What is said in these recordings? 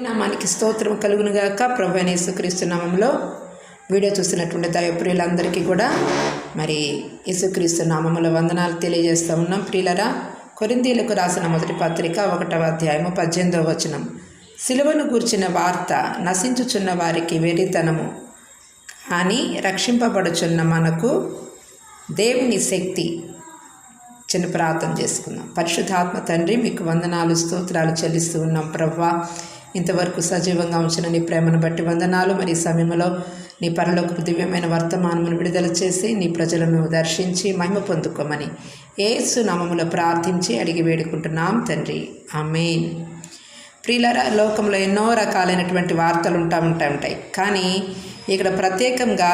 నామానికి స్తోత్రం కలుగునుగాక. ప్రభువైన యేసుక్రీస్తు నామంలో వీడియో చూస్తున్నటువంటి దైవ ప్రియులందరికీ కూడా మరి యేసుక్రీస్తు నామములో వందనాలు తెలియజేస్తూ ఉన్నాం. ప్రియులరా, కొరింథీయులకు రాసిన మొదటి పత్రిక 1వ అధ్యాయము 18వ వచనం. సిలువను గూర్చిన వార్త నశించుచున్న వారికి వెర్రితనము, కానీ రక్షింపబడుచున్న మనకు దేవుని శక్తి. చిన్న ప్రార్థన చేసుకుందాం. పరిశుద్ధాత్మ తండ్రి, మీకు వందనాలు స్తోత్రాలు చెల్లిస్తూ ఉన్నాం. ప్రభువా, ఇంతవరకు సజీవంగా ఉంచిన నీ ప్రేమను బట్టి వందనాలు. మరి ఈ సమయంలో నీ పరలోకపు దివ్యమైన వర్తమానమును విడుదల చేసి నీ ప్రజలను దర్శించి మహిమ పొందుకోమని యేసు నామములో ప్రార్థించి అడిగి వేడుకుంటున్నాం తండ్రి, ఆమేన్. ప్రియులారా, లోకంలో ఎన్నో రకాలైనటువంటి వార్తలు ఉంటాయి. కానీ ఇక్కడ ప్రత్యేకంగా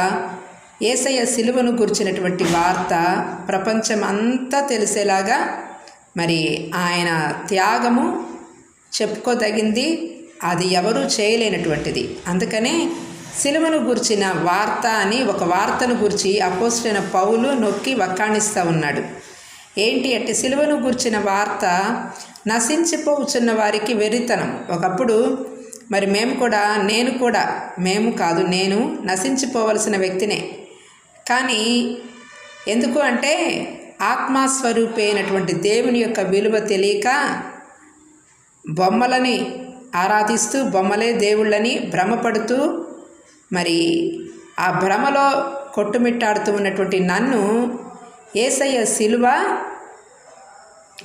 యేసయ్య సిలువను గురించినటువంటి వార్త ప్రపంచం అంతా తెలిసేలాగా మరి ఆయన త్యాగము చెప్పుకోదగింది, అది ఎవరూ చేయలేనటువంటిది. అందుకనే సిలువను గూర్చిన వార్త అని ఒక వార్తను గురించి అపోస్తలుడైన పౌలు నొక్కి వక్కాణిస్తూ ఉన్నాడు. ఏంటి అంటే, సిలువను గూర్చిన వార్త నశించిపోవచ్చున్న వారికి వెర్రితనం. ఒకప్పుడు మరి నేను నశించిపోవలసిన వ్యక్తినే. కానీ ఎందుకు అంటే, ఆత్మస్వరూపి అయినటువంటి దేవుని యొక్క విలువ తెలియక బొమ్మలని ఆరాధిస్తూ బొమ్మలే దేవుళ్ళని భ్రమపడుతూ మరి ఆ భ్రమలో కొట్టుమిట్టాడుతూ ఉన్నటువంటి నన్ను యేసయ్య సిలువ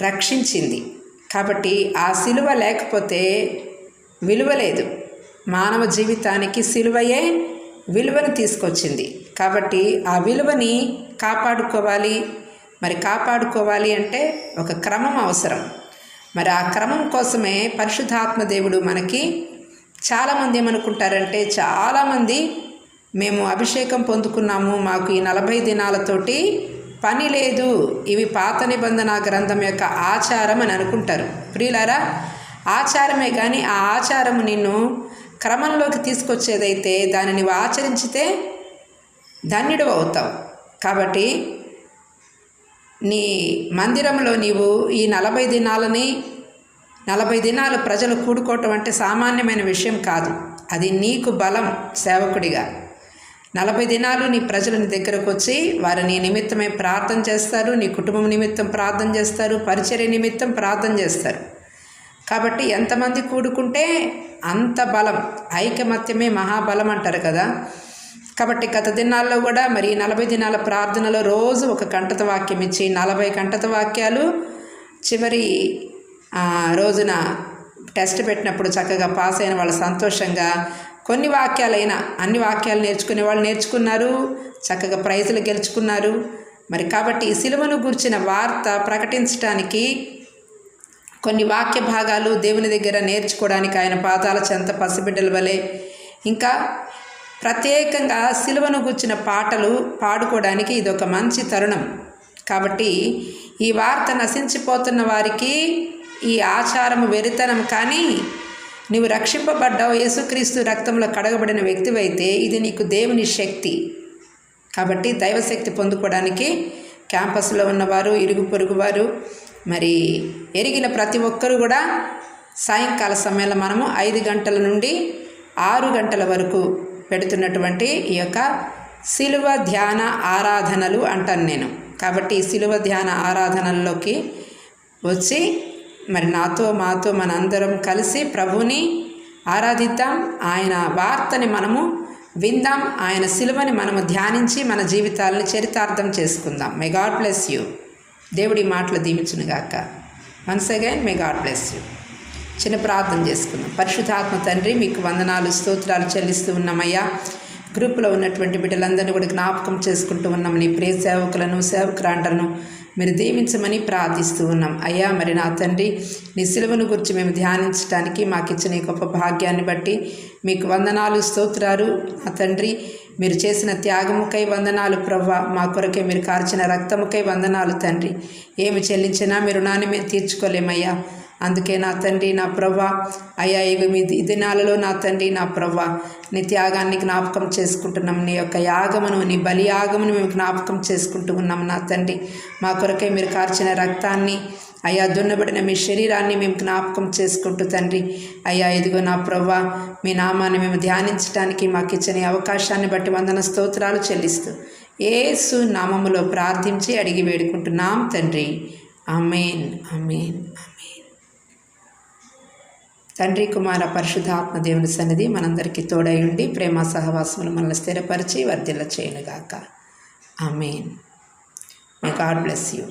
రక్షించింది. కాబట్టి ఆ సిలువ లేకపోతే విలువ లేదు. మానవ జీవితానికి సిలువయే విలువను తీసుకొచ్చింది. కాబట్టి ఆ విలువని కాపాడుకోవాలి అంటే ఒక క్రమం అవసరం. మరి ఆ క్రమం కోసమే పరిశుద్ధాత్మ దేవుడు మనకి, చాలామంది ఏమనుకుంటారంటే, చాలామంది మేము అభిషేకం పొందుకున్నాము, మాకు ఈ 40 దినాలతోటి పని లేదు, ఇవి పాత నిబంధన గ్రంథం యొక్క ఆచారం అని అనుకుంటారు. ప్రియులారా, ఆచారమే కానీ ఆ ఆచారము నిన్ను క్రమంలోకి తీసుకొచ్చేదైతే దాన్ని నువ్వు ఆచరించితే ధన్యుడు అవుతావు. కాబట్టి నీ మందిరంలో నీవు ఈ 40 దినాలు ప్రజలు కూడుకోవటం అంటే సామాన్యమైన విషయం కాదు. అది నీకు బలం. సేవకుడిగా 40 దినాలు నీ ప్రజలు నీ దగ్గరకు వచ్చి వారు నీ నిమిత్తమే ప్రార్థన చేస్తారు, నీ కుటుంబం నిమిత్తం ప్రార్థన చేస్తారు, పరిచర్య నిమిత్తం ప్రార్థన చేస్తారు. కాబట్టి ఎంతమంది కూడుకుంటే అంత బలం. ఐకమత్యమే మహాబలం అంటారు కదా. కాబట్టి గత దినాల్లో కూడా మరి 40 దినాల ప్రార్థనలో రోజు ఒక కంటత వాక్యం ఇచ్చి 40 కంటత వాక్యాలు చివరి రోజున టెస్ట్ పెట్టినప్పుడు చక్కగా పాస్ అయిన వాళ్ళు సంతోషంగా కొన్ని వాక్యాలైనా అన్ని వాక్యాలు నేర్చుకునే వాళ్ళు నేర్చుకున్నారు, చక్కగా ప్రైజులు గెలుచుకున్నారు. మరి కాబట్టి ఈ సిలువను గూర్చిన వార్త ప్రకటించడానికి కొన్ని వాక్య భాగాలు దేవుని దగ్గర నేర్చుకోవడానికి ఆయన పాదాల చెంత పసిబిడ్డల వలె, ఇంకా ప్రత్యేకంగా సిలువను గూర్చిన పాటలు పాడుకోవడానికి ఇదొక మంచి తరుణం. కాబట్టి ఈ వార్త నశించిపోతున్న వారికి ఈ ఆచారము వెరితనం. కానీ నువ్వు రక్షింపబడ్డావు, యేసుక్రీస్తు రక్తంలో కడగబడిన వ్యక్తివైతే ఇది నీకు దేవుని శక్తి. కాబట్టి దైవశక్తి పొందుకోవడానికి క్యాంపస్లో ఉన్నవారు, ఇరుగు పొరుగు వారు, మరి ఎరిగిన ప్రతి ఒక్కరూ కూడా సాయంకాల సమయంలో మనము 5 గంటల నుండి 6 గంటల వరకు పెడుతున్నటువంటి ఈ యొక్క సిలువ ధ్యాన ఆరాధనలు అంటాను నేను. కాబట్టి ఈ సిలువ ధ్యాన ఆరాధనల్లోకి వచ్చి మరి మాతో మనందరం కలిసి ప్రభువుని ఆరాధిద్దాం, ఆయన వార్తని మనము విందాం, ఆయన సిలువని మనము ధ్యానించి మన జీవితాలను చరితార్థం చేసుకుందాం. మే గాడ్ బ్లెస్ యూ. దేవుడి మాటలు దీవించునుగాక. Once again May God bless you. చిన్న ప్రార్థన చేసుకుందాం. పరిశుద్ధాత్మ తండ్రి, మీకు వందనాలు స్తోత్రాలు చెల్లిస్తూ ఉన్నామయ్యా. గ్రూపులో ఉన్నటువంటి బిడ్డలందరినీ కూడా జ్ఞాపకం చేసుకుంటూ ఉన్నాం. నీ ప్రియ సేవకులను సేవకురాంటలను మీరు దీవించమని ప్రార్థిస్తూ ఉన్నాం అయ్యా. మరి నా తండ్రి, నీ సిలువను గురించి మేము ధ్యానించడానికి మాకు ఇచ్చిన ఈ గొప్ప భాగ్యాన్ని బట్టి మీకు వందనాలు స్తోత్రాలు. నా తండ్రి, మీరు చేసిన త్యాగముకై వందనాలు ప్రవ్వా. మా కొరకే మీరు కార్చిన రక్తముకై వందనాలు తండ్రి. ఏమి చెల్లించినా మీ రుణాన్ని మేము తీర్చుకోలేమయ్యా. అందుకే నా తండ్రి, నా ప్రవ్వా అయ్యా, ఇవి మీ దినాలలో నా తండ్రి, నా ప్రవ్వా నీ త్యాగాన్ని జ్ఞాపకం చేసుకుంటున్నాం. నీ యొక్క యాగమును, నీ బలి యాగమును మేము జ్ఞాపకం చేసుకుంటూ ఉన్నాం. నా తండ్రి, మా కొరకే మీరు కార్చిన రక్తాన్ని అయ్యా దున్నబడిన మీ శరీరాన్ని మేము జ్ఞాపకం చేసుకుంటూ తండ్రి, అయ్యా ఇదిగో నా ప్రవ్వా, మీ నామాన్ని మేము ధ్యానించడానికి మాకు ఇచ్చిన ఈ అవకాశాన్ని బట్టి వందన స్తోత్రాలు చెల్లిస్తూ యేసు నామములో ప్రార్థించి అడిగి వేడుకుంటున్నాం తండ్రి. ఆమేన్, ఆమేన్, ఆమేన్. తండ్రి, కుమార, పరిశుద్ధాత్మ దేవుని సన్నిధి మనందరికీ తోడై ఉండి ప్రేమ సహవాసములు మనల్ని స్థిరపరిచి వర్ధిల్ల చేయనుగాక. Amen. May God bless you.